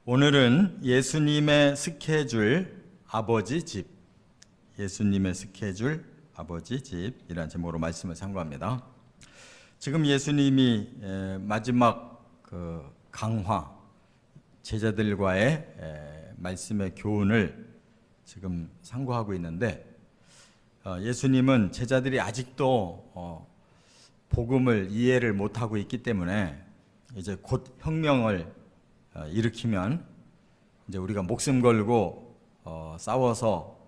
오늘은 예수님의 스케줄 아버지 집, 예수님의 스케줄 아버지 집이라는 제목으로 말씀을 상고합니다. 지금 예수님이 마지막 강화, 제자들과의 말씀의 교훈을 지금 상고하고 있는데, 예수님은 제자들이 아직도 복음을 이해를 못하고 있기 때문에 이제 곧 혁명을 일으키면, 이제 우리가 목숨 걸고 싸워서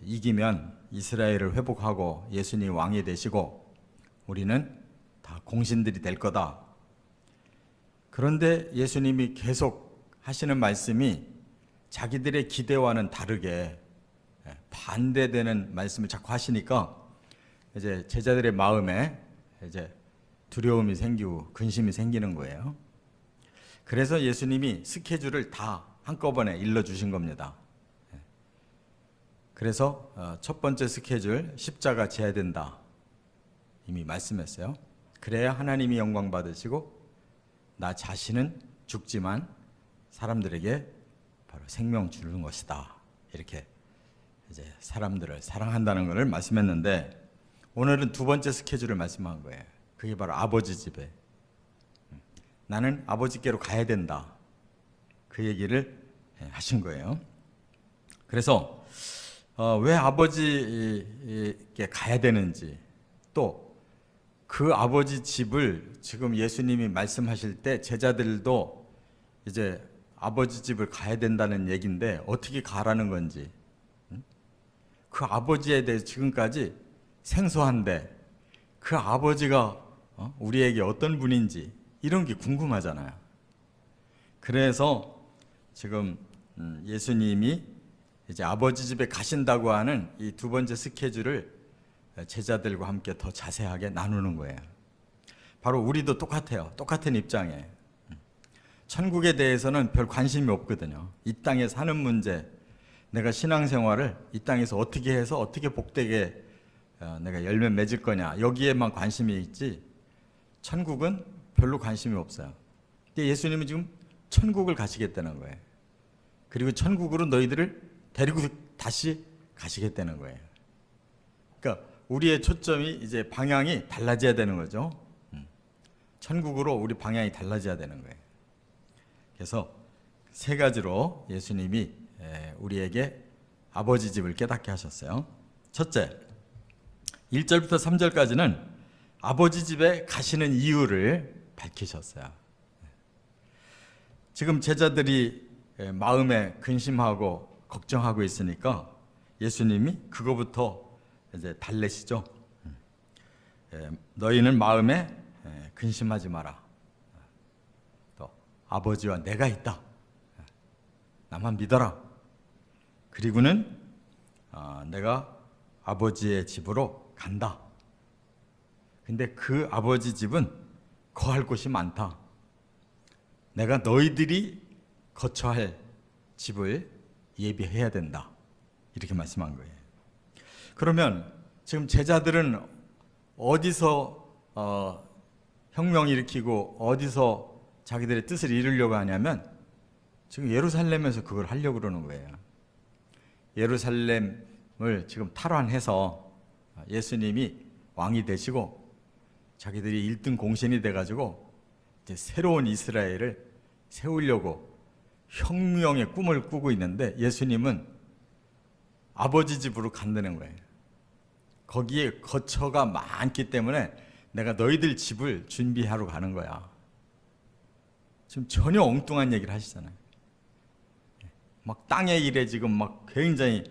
이기면 이스라엘을 회복하고 예수님 왕이 되시고 우리는 다 공신들이 될 거다. 그런데 예수님이 계속 하시는 말씀이 자기들의 기대와는 다르게 반대되는 말씀을 자꾸 하시니까 이제 제자들의 마음에 이제 두려움이 생기고 근심이 생기는 거예요. 그래서 예수님이 스케줄을 다 한꺼번에 일러주신 겁니다. 그래서 첫 번째 스케줄, 십자가 져야 된다, 이미 말씀했어요. 그래야 하나님이 영광 받으시고 나 자신은 죽지만 사람들에게 바로 생명 주는 것이다, 이렇게 이제 사람들을 사랑한다는 것을 말씀했는데, 오늘은 두 번째 스케줄을 말씀한 거예요. 그게 바로 아버지 집에 나는 아버지께로 가야 된다, 그 얘기를 하신 거예요. 그래서 왜 아버지께 가야 되는지, 또 그 아버지 집을 지금 예수님이 말씀하실 때 제자들도 이제 아버지 집을 가야 된다는 얘기인데 어떻게 가라는 건지, 그 아버지에 대해 지금까지 생소한데 그 아버지가 우리에게 어떤 분인지 이런 게 궁금하잖아요. 그래서 지금 예수님이 이제 아버지 집에 가신다고 하는 이 두 번째 스케줄을 제자들과 함께 더 자세하게 나누는 거예요. 바로 우리도 똑같아요. 똑같은 입장에 천국에 대해서는 별 관심이 없거든요. 이 땅에 사는 문제, 내가 신앙생활을 이 땅에서 어떻게 해서 어떻게 복되게 내가 열매 맺을 거냐, 여기에만 관심이 있지 천국은 별로 관심이 없어요. 근데 예수님은 지금 천국을 가시겠다는 거예요. 그리고 천국으로 너희들을 데리고 다시 가시겠다는 거예요. 그러니까 우리의 초점이 이제 방향이 달라져야 되는 거죠. 천국으로 우리 방향이 달라져야 되는 거예요. 그래서 세 가지로 예수님이 우리에게 아버지 집을 깨닫게 하셨어요. 첫째, 1절부터 3절까지는 아버지 집에 가시는 이유를 밝히셨어요. 지금 제자들이 마음에 근심하고 걱정하고 있으니까 예수님이 그거부터 이제 달래시죠. 너희는 마음에 근심하지 마라. 또 아버지와 내가 있다. 나만 믿어라. 그리고는 내가 아버지의 집으로 간다. 근데 그 아버지 집은 거할 곳이 많다. 내가 너희들이 거처할 집을 예비해야 된다, 이렇게 말씀한 거예요. 그러면 지금 제자들은 어디서 혁명 일으키고 어디서 자기들의 뜻을 이루려고 하냐면 지금 예루살렘에서 그걸 하려고 그러는 거예요. 예루살렘을 지금 탈환해서 예수님이 왕이 되시고 자기들이 1등 공신이 돼가지고 이제 새로운 이스라엘을 세우려고 혁명의 꿈을 꾸고 있는데, 예수님은 아버지 집으로 간다는 거예요. 거기에 거처가 많기 때문에 내가 너희들 집을 준비하러 가는 거야. 지금 전혀 엉뚱한 얘기를 하시잖아요. 막 땅의 일에 지금 막 굉장히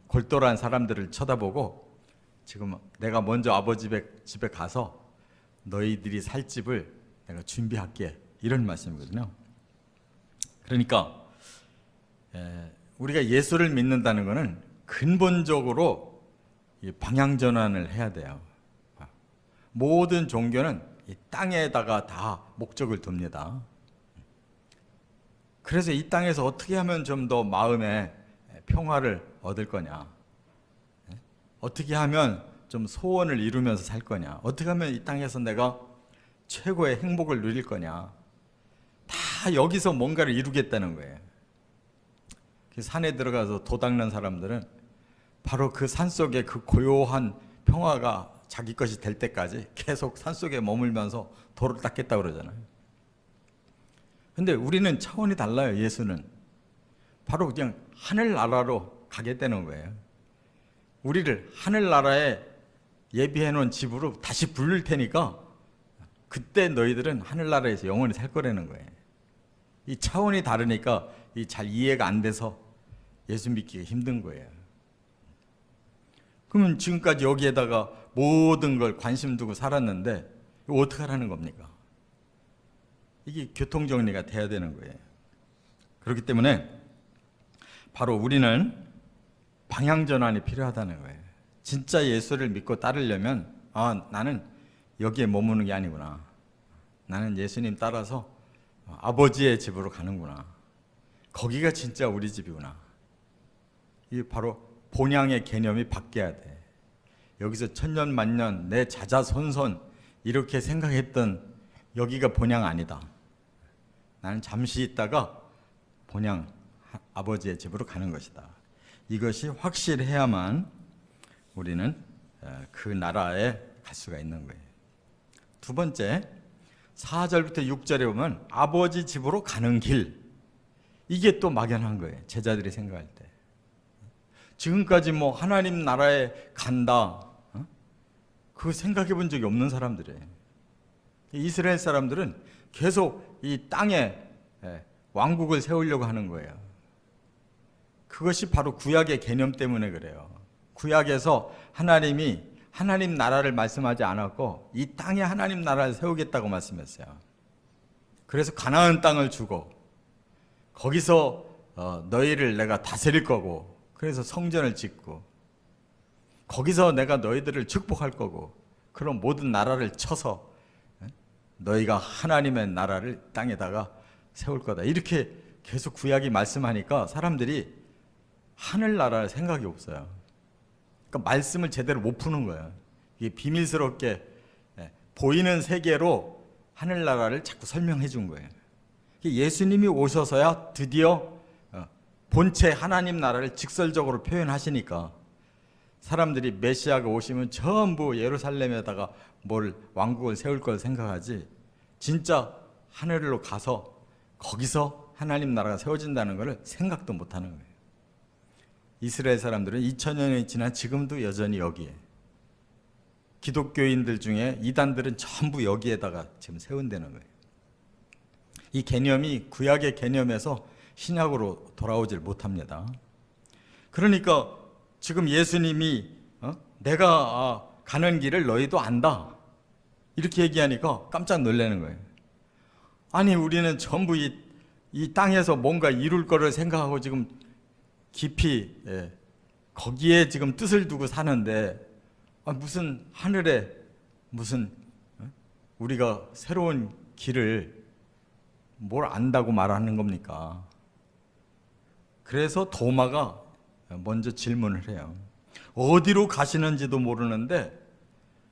골똘한 사람들을 쳐다보고, 지금 내가 먼저 아버지 집에 가서 너희들이 살 집을 내가 준비할게, 이런 말씀이거든요. 그러니까 우리가 예수를 믿는다는 것은 근본적으로 방향 전환을 해야 돼요. 모든 종교는 이 땅에다가 다 목적을 둡니다. 그래서 이 땅에서 어떻게 하면 좀 더 마음에 평화를 얻을 거냐, 어떻게 하면 좀 소원을 이루면서 살 거냐, 어떻게 하면 이 땅에서 내가 최고의 행복을 누릴 거냐, 다 다 여기서 뭔가를 이루겠다는 거예요. 그 산에 들어가서 도닦는 사람들은 바로 그 산속에 그 고요한 평화가 자기 것이 될 때까지 계속 산속에 머물면서 돌을 닦겠다고 그러잖아요. 근데 우리는 차원이 달라요. 예수는 바로 그냥 하늘나라로 가겠다는 거예요. 우리를 하늘나라에 예비해 놓은 집으로 다시 부를 테니까 그때 너희들은 하늘나라에서 영원히 살 거라는 거예요. 이 차원이 다르니까 이 잘 이해가 안 돼서 예수 믿기가 힘든 거예요. 그러면 지금까지 여기에다가 모든 걸 관심 두고 살았는데 이거 어떻게 하라는 겁니까? 이게 교통정리가 돼야 되는 거예요. 그렇기 때문에 바로 우리는 방향전환이 필요하다는 거예요. 진짜 예수를 믿고 따르려면 나는 여기에 머무는 게 아니구나. 나는 예수님 따라서 아버지의 집으로 가는구나. 거기가 진짜 우리 집이구나. 이게 바로 본향의 개념이 바뀌어야 돼. 여기서 천년 만년 내 자자손손 이렇게 생각했던 여기가 본향 아니다. 나는 잠시 있다가 본향 아버지의 집으로 가는 것이다. 이것이 확실해야만 우리는 그 나라에 갈 수가 있는 거예요. 두 번째, 4절부터 6절에 보면 아버지 집으로 가는 길, 이게 또 막연한 거예요. 제자들이 생각할 때. 지금까지 뭐 하나님 나라에 간다, 그거 생각해 본 적이 없는 사람들이에요. 이스라엘 사람들은 계속 이 땅에 왕국을 세우려고 하는 거예요. 그것이 바로 구약의 개념 때문에 그래요. 구약에서 하나님이 하나님 나라를 말씀하지 않았고 이 땅에 하나님 나라를 세우겠다고 말씀했어요. 그래서 가나안 땅을 주고 거기서 너희를 내가 다스릴 거고, 그래서 성전을 짓고 거기서 내가 너희들을 축복할 거고, 그런 모든 나라를 쳐서 너희가 하나님의 나라를 땅에다가 세울 거다. 이렇게 계속 구약이 말씀하니까 사람들이 하늘나라를 생각이 없어요. 그러니까 말씀을 제대로 못 푸는 거예요. 이게 비밀스럽게 보이는 세계로 하늘나라를 자꾸 설명해 준 거예요. 예수님이 오셔서야 드디어 본체 하나님 나라를 직설적으로 표현하시니까 사람들이 메시아가 오시면 전부 예루살렘에다가 뭘 왕국을 세울 걸 생각하지, 진짜 하늘로 가서 거기서 하나님 나라가 세워진다는 것을 생각도 못하는 거예요. 이스라엘 사람들은 2000년이 지난 지금도 여전히 여기에, 기독교인들 중에 이단들은 전부 여기에다가 지금 세운다는 거예요. 이 개념이 구약의 개념에서 신약으로 돌아오질 못합니다. 그러니까 지금 예수님이 내가 가는 길을 너희도 안다 이렇게 얘기하니까 깜짝 놀라는 거예요. 아니 우리는 전부 이 땅에서 뭔가 이룰 거를 생각하고 지금 깊이 거기에 지금 뜻을 두고 사는데 무슨 하늘에 무슨 우리가 새로운 길을 뭘 안다고 말하는 겁니까? 그래서 도마가 먼저 질문을 해요. 어디로 가시는지도 모르는데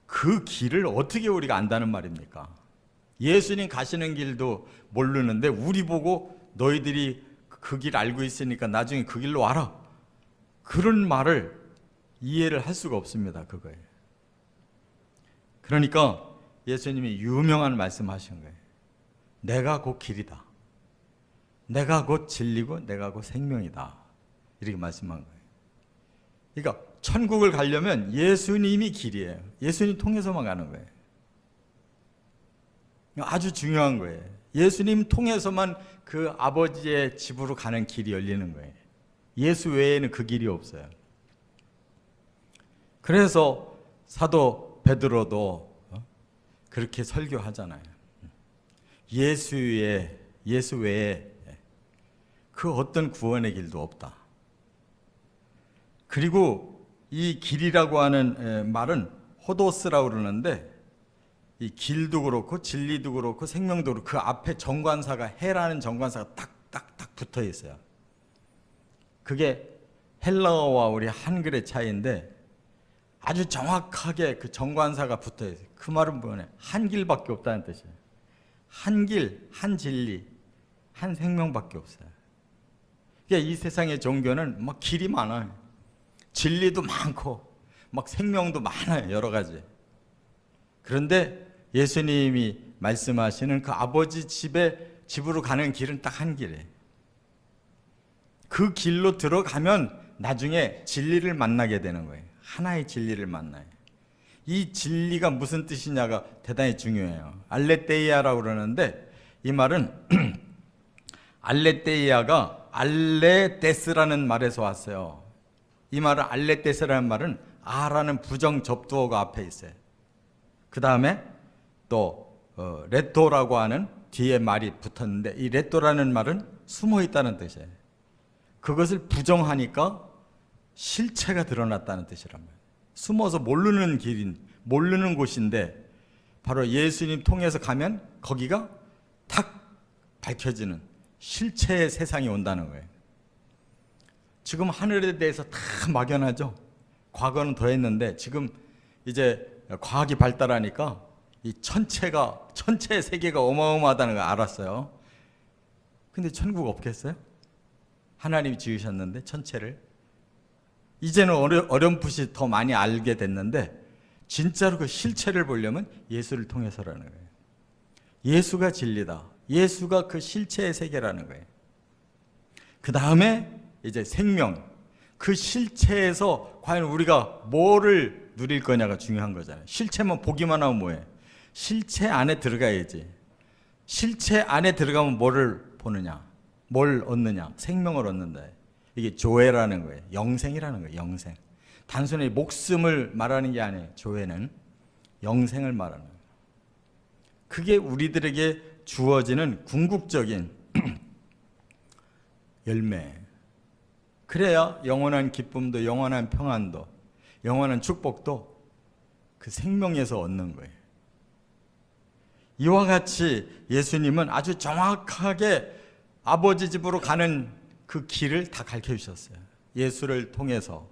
그 길을 어떻게 우리가 안다는 말입니까? 예수님 가시는 길도 모르는데 우리 보고 너희들이 그 길 알고 있으니까 나중에 그 길로 와라, 그런 말을 이해를 할 수가 없습니다. 그거예요. 그러니까 예수님이 유명한 말씀하신 거예요. 내가 곧 길이다. 내가 곧 진리고 내가 곧 생명이다. 이렇게 말씀한 거예요. 그러니까 천국을 가려면 예수님이 길이에요. 예수님 통해서만 가는 거예요. 아주 중요한 거예요. 예수님 통해서만 그 아버지의 집으로 가는 길이 열리는 거예요. 예수 외에는 그 길이 없어요. 그래서 사도 베드로도 그렇게 설교하잖아요. 예수 외에 그 어떤 구원의 길도 없다. 그리고 이 길이라고 하는 말은 호도스라고 그러는데, 이 길도 그렇고 진리도 그렇고 생명도 그렇고 그 앞에 정관사가, 해라는 정관사가 딱딱딱 붙어 있어요. 그게 헬라어와 우리 한글의 차이인데 아주 정확하게 그 정관사가 붙어 있어요. 그 말은 뭐냐? 한 길밖에 없다는 뜻이에요. 한 길, 한 진리, 한 생명밖에 없어요. 그러니까 이 세상의 종교는 막 길이 많아요. 진리도 많고 막 생명도 많아요. 여러 가지. 그런데 예수님이 말씀하시는 그 아버지 집으로 가는 길은 딱 한 길이에요. 그 길로 들어가면 나중에 진리를 만나게 되는 거예요. 하나의 진리를 만나요. 이 진리가 무슨 뜻이냐가 대단히 중요해요. 알레테이아라고 그러는데 이 말은 알레테이아가 알레테스라는 말에서 왔어요. 이 말은 알레테스라는 말은 아라는 부정 접두어가 앞에 있어요. 그 다음에 또 레토라고 하는 뒤에 말이 붙었는데 이 레토라는 말은 숨어 있다는 뜻이에요. 그것을 부정하니까 실체가 드러났다는 뜻이란 말이에요. 숨어서 모르는 길인, 모르는 곳인데 바로 예수님 통해서 가면 거기가 탁 밝혀지는 실체의 세상이 온다는 거예요. 지금 하늘에 대해서 다 막연하죠. 과거는 더 했는데 지금 이제 과학이 발달하니까 이 천체의 세계가 어마어마하다는 걸 알았어요. 근데 천국 없겠어요? 하나님이 지으셨는데 천체를. 이제는 어렴풋이 더 많이 알게 됐는데 진짜로 그 실체를 보려면 예수를 통해서라는 거예요. 예수가 진리다. 예수가 그 실체의 세계라는 거예요. 그 다음에 이제 생명. 그 실체에서 과연 우리가 뭐를 누릴 거냐가 중요한 거잖아요. 실체만 보기만 하면 뭐예요? 실체 안에 들어가야지. 실체 안에 들어가면 뭐를 보느냐? 뭘 얻느냐? 생명을 얻는다. 이게 조회라는 거예요. 영생이라는 거예요. 영생. 단순히 목숨을 말하는 게 아니에요. 조회는 영생을 말하는 거예요. 그게 우리들에게 주어지는 궁극적인 열매. 그래야 영원한 기쁨도 영원한 평안도 영원한 축복도 그 생명에서 얻는 거예요. 이와 같이 예수님은 아주 정확하게 아버지 집으로 가는 그 길을 다 가르쳐 주셨어요. 예수를 통해서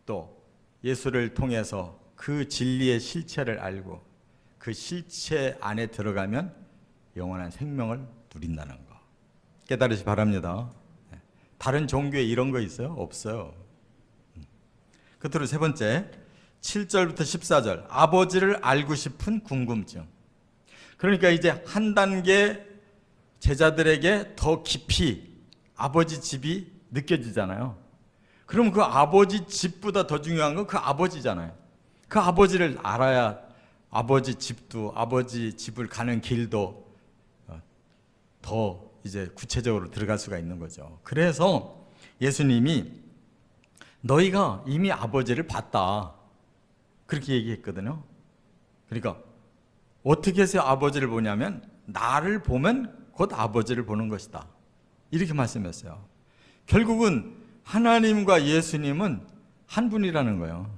또 예수를 통해서 그 진리의 실체를 알고 그 실체 안에 들어가면 영원한 생명을 누린다는 거 깨달으시 바랍니다. 다른 종교에 이런 거 있어요? 없어요. 끝으로 세 번째 7절부터 14절 아버지를 알고 싶은 궁금증. 그러니까 이제 한 단계 제자들에게 더 깊이 아버지 집이 느껴지잖아요. 그럼 그 아버지 집보다 더 중요한 건 그 아버지잖아요. 그 아버지를 알아야 아버지 집도 아버지 집을 가는 길도 더 이제 구체적으로 들어갈 수가 있는 거죠. 그래서 예수님이 너희가 이미 아버지를 봤다. 그렇게 얘기했거든요. 그러니까 어떻게 해서 아버지를 보냐면 나를 보면 곧 아버지를 보는 것이다. 이렇게 말씀했어요. 결국은 하나님과 예수님은 한 분이라는 거예요.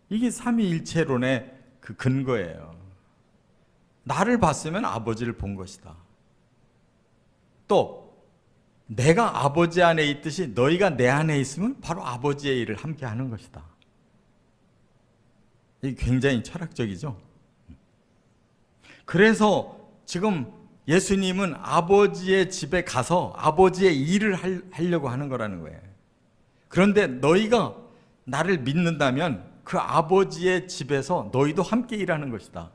이게 삼위일체론의 그 근거예요. 나를 봤으면 아버지를 본 것이다. 또 내가 아버지 안에 있듯이 너희가 내 안에 있으면 바로 아버지의 일을 함께 하는 것이다. 이게 굉장히 철학적이죠. 그래서 지금 예수님은 아버지의 집에 가서 아버지의 일을 하려고 하는 거라는 거예요. 그런데 너희가 나를 믿는다면 그 아버지의 집에서 너희도 함께 일하는 것이다.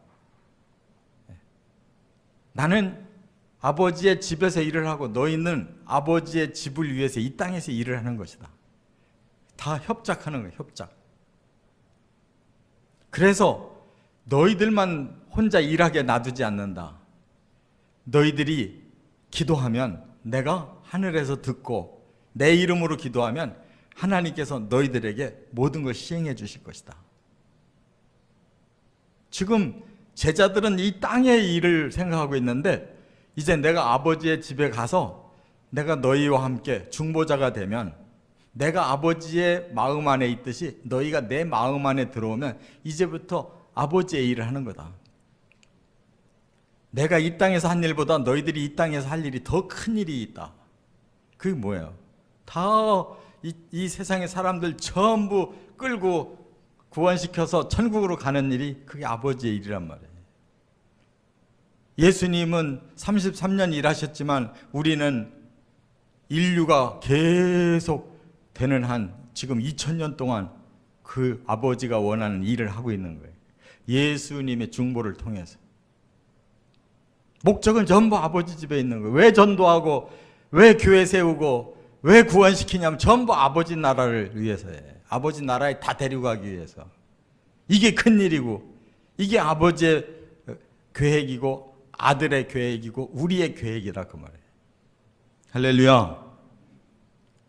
나는 아버지의 집에서 일을 하고 너희는 아버지의 집을 위해서 이 땅에서 일을 하는 것이다. 다 협작하는 거예요. 협작. 그래서 너희들만 혼자 일하게 놔두지 않는다. 너희들이 기도하면 내가 하늘에서 듣고 내 이름으로 기도하면 하나님께서 너희들에게 모든 걸 시행해 주실 것이다. 지금 제자들은 이 땅의 일을 생각하고 있는데 이제 내가 아버지의 집에 가서 내가 너희와 함께 중보자가 되면 내가 아버지의 마음 안에 있듯이 너희가 내 마음 안에 들어오면 이제부터 아버지의 일을 하는 거다. 내가 이 땅에서 한 일보다 너희들이 이 땅에서 할 일이 더 큰 일이 있다. 그게 뭐예요? 다 이 세상의 사람들 전부 끌고 구원시켜서 천국으로 가는 일이 그게 아버지의 일이란 말이에요. 예수님은 33년 일하셨지만 우리는 인류가 계속 되는 한 지금 2000년 동안 그 아버지가 원하는 일을 하고 있는 거예요. 예수님의 중보를 통해서. 목적은 전부 아버지 집에 있는 거예요. 왜 전도하고 왜 교회 세우고 왜 구원시키냐면 전부 아버지 나라를 위해서예요. 아버지 나라에 다 데려가기 위해서. 이게 큰일이고 이게 아버지의 계획이고 아들의 계획이고 우리의 계획이라 그 말이에요. 할렐루야.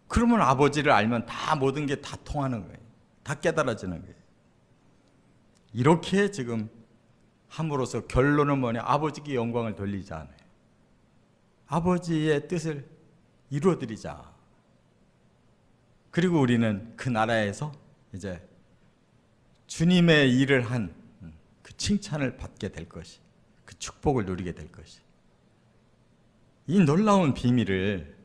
그러면 아버지를 알면 다 모든 게 다 통하는 거예요. 다 깨달아지는 거예요. 이렇게 지금 함으로써 결론은 뭐냐? 아버지께 영광을 돌리자 않아요. 아버지의 뜻을 이루어드리자. 그리고 우리는 그 나라에서 이제 주님의 일을 한 그 칭찬을 받게 될 것이, 그 축복을 누리게 될 것이. 이 놀라운 비밀을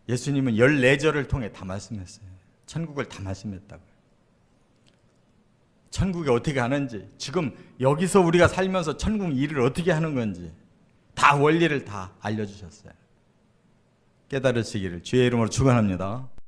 예수님은 14절을 통해 다 말씀했어요. 천국을 다 말씀했다고요. 천국이 어떻게 가는지, 지금 여기서 우리가 살면서 천국 일을 어떻게 하는 건지 다 원리를 다 알려주셨어요. 깨달으시기를 주의 이름으로 축원합니다.